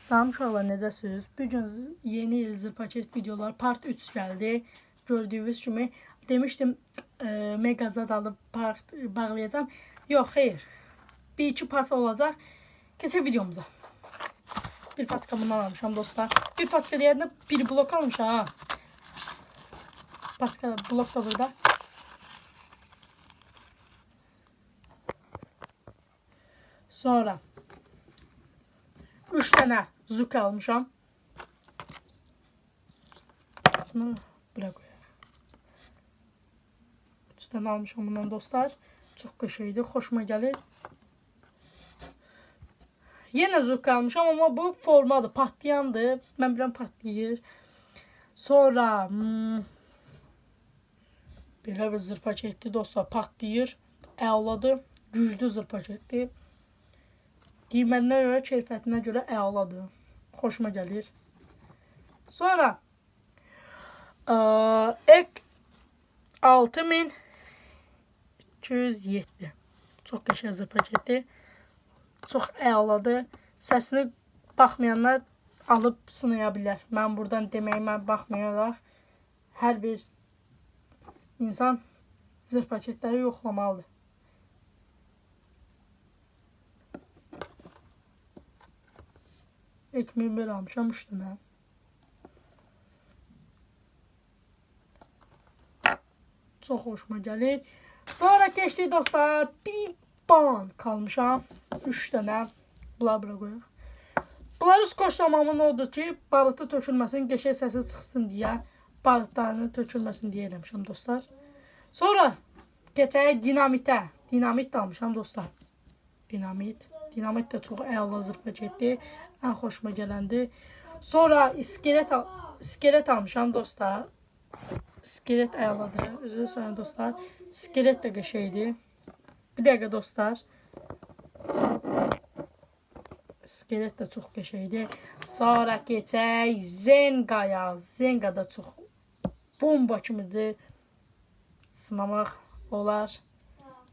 Salam uşaqlar, necəsiniz? Bugün yeni il zırpaket videolar part 3 geldi. Gördüğünüz kimi demiştim Megazad alıp part bağlayacağım. Yok, hayır. Bir iki part olacak. Geçelim videomuza. Bir patka bundan almışam dostlar. Bir patka diğerinde bir blok almış ha. Patka blok da burada. Sonra 3 tane zuk almışam. Bunu bırak koyalım. 3 tane almışam bundan dostlar. Çok qəşəngdir, xoşuma gəlir. Yenə zuk almışam, amma bu formadır, patlayandır. Mən biləm patlayır. Sonra belə bir zır paketdir dostlar, patlayır. Əladır, güclü zır paketdir. Qiymətinə görə, keyfiyyətinə görə əladır. Xoşuma gəlir. Sonra ek 6207. Çox qəşəng zır paketdir. Çox əladır. Səsini baxmayanlar alıb sınaya bilər. Mən buradan deməyimə baxmayaraq hər bir insan zır paketləri yoxlamalıdır. Ekmeği böyle almışam 3 tane. Çox hoşuma gəlir. Sonra keçdik dostlar. Bir ban kalmışam. 3 tane. Bunları bura qoyaq. Bunları skoçlamamın odur ki, balıqda tökülməsin, qəşəng səsi çıxsın deyə, balıqlarını tökülməsin deyə eləmişəm dostlar. Sonra keçək dinamitə. Dinamit də almışam dostlar. Dinamit. Dinamit də çox əla zır paketdir. Ən xoşuma gələndir. Sonra iskelet almışam dostlar. İskelet əladır. Özür dilərim dostlar. İskelet də qəşəngdir. Bir dəqiqə dostlar. İskelet də çox qəşəngdir. Sonra keçək Zengaya. Zenga da çox bomba kimidir. Sınamaq olar.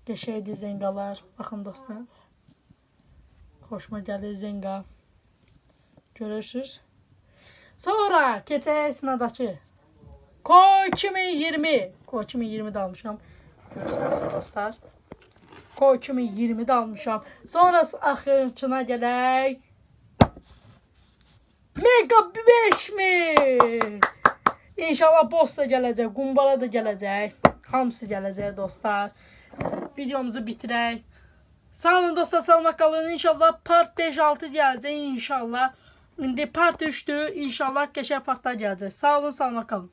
Qəşəngdir Zengalar. Baxın dostlar. Xoşuma gəlir Zenga. Görürsünüz. Sonra keçək sınadakı Ko 2020. Ko 2020 de almışam. Görürsünüz dostlar. Ko 2020 de almışam. Sonra axırıncına gələk. Mega 5000. İnşallah boss da gələcək. Qumbara da gələcək. Hamısı gələcək dostlar. Videomuzu bitirək. Sağ olun dostlar, sağlıqla qalın. İnşallah part 5-6 gələcək inşallah. İndi part 3'dür. İnşallah qəşəng partlar gələcək. Sağ olun, sağlıqla qalın.